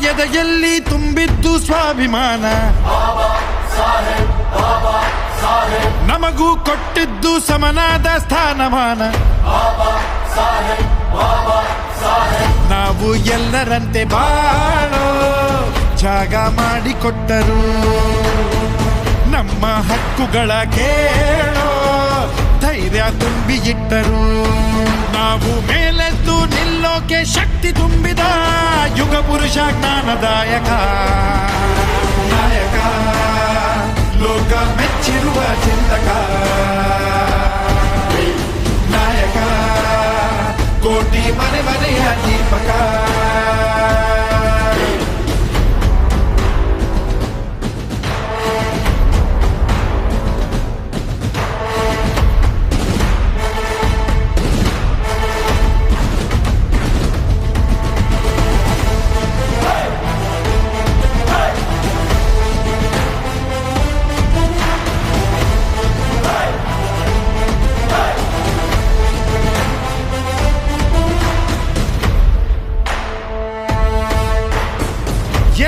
ಎದೆಯಲ್ಲಿ ತುಂಬಿದ್ದು ಸ್ವಾಭಿಮಾನ, ನಮಗೂ ಕೊಟ್ಟಿದ್ದು ಸಮನಾದ ಸ್ಥಾನಮಾನ. ನಾವು ಎಲ್ಲರಂತೆ ಬಾಳೋ ಜಾಗ ಮಾಡಿಕೊಟ್ಟರು, ನಮ್ಮ ಹಕ್ಕುಗಳ ಕೇಳೋ ಧೈರ್ಯ ತುಂಬಿ ಇಟ್ಟರು. ನಾವು ಮೇಲೆದ್ದು ನಿಲ್ಲೋಕೆ ಶಕ್ತಿ ತುಂಬಿದ ಯುಗ ಪುರುಷ ಜ್ಞಾನದಾಯಕ ನಾಯಕ, ಲೋಕ ಮೆಚ್ಚಿರುವ ಚಿಂತಕ ನಾಯಕ, ಕೋಟಿ ಮನೆ ಮನೆಯ ದೀಪಕ.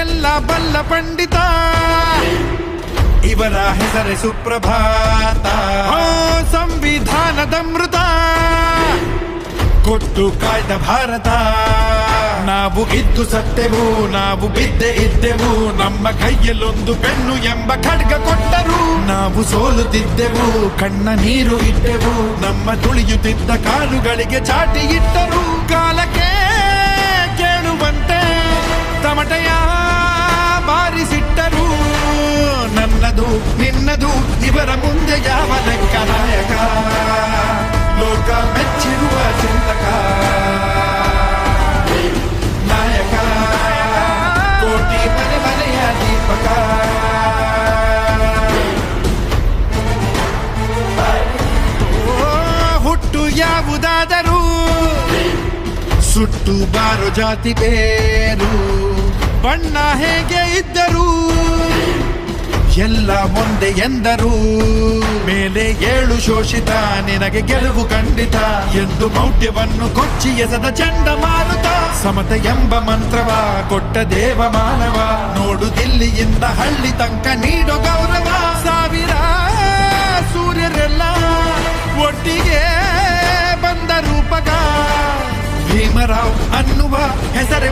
ಎಲ್ಲ ಬಲ್ಲ ಪಂಡಿತ ಇವರ ಹೆಸರೇ ಸುಪ್ರಭಾತ. ಸಂವಿಧಾನದ ಮೃತ ಕೊಟ್ಟು ಕಾಯ್ದ ಭಾರತ. ನಾವು ಇದ್ದು ಸತ್ತೆವು, ನಾವು ಬಿದ್ದೆ ಇದ್ದೆವು, ನಮ್ಮ ಕೈಯಲ್ಲೊಂದು ಪೆನ್ನು ಎಂಬ ಖಡ್ಗ ಕೊಟ್ಟರು. ನಾವು ಸೋಲುತ್ತಿದ್ದೆವು, ಕಣ್ಣ ನೀರು ಇಟ್ಟೆವು, ನಮ್ಮ ತುಳಿಯುತ್ತಿದ್ದ ಕಾಲುಗಳಿಗೆ ಚಾಟಿ ಇಟ್ಟರು. ಕಾಲಕ್ಕೆ ಕೇಳುವಂತೆ ತಮಟೆಯ ಬಾರಿಸಿಟ್ಟರು. ನನ್ನದು ನಿನ್ನದು ಇವರ ಮುಂದೆ ಯಾವ ಲೆಕ್ಕ ನಾಯಕ, ಲೋಕ ಮೆಚ್ಚಿರುವ ಚಿಂತಕ ನಾಯಕ, ಕೋಟಿ ಮನೆ ಮನೆಯ ದೀಪಕ. ಹುಟ್ಟು ಯಾವುದಾದರೂ ಸುಟ್ಟು ಬಾರೋ ಜಾತಿ ಬೇರು. ಬಣ್ಣ ಹೇಗೆ ಇದ್ದರು ಎಲ್ಲ ಒಂದೇ ಎಂದರು. ಮೇಲೆ ಏಳು ಶೋಷಿತ ನಿನಗೆ ಗೆಲುವು ಖಂಡಿತ ಎಂದು ಮೌಢ್ಯವನ್ನು ಕೊಚ್ಚಿ ಎಸೆದ ಚಂಡಮಾರುತ. ಸಮತೆ ಎಂಬ ಮಂತ್ರವ ಕೊಟ್ಟ ದೇವ ಮಾನವ, ನೋಡು ದಿಲ್ಲಿಯಿಂದ ಹಳ್ಳಿ ತನಕ ನೀಡೋ ಗೌರವ. ಸಾವಿರ ಸೂರ್ಯರೆಲ್ಲ ಒಟ್ಟಿಗೆ ಬಂದ ರೂಪಕ ಭೀಮರಾವ್ ಅನ್ನುವ ಹೆಸರೇ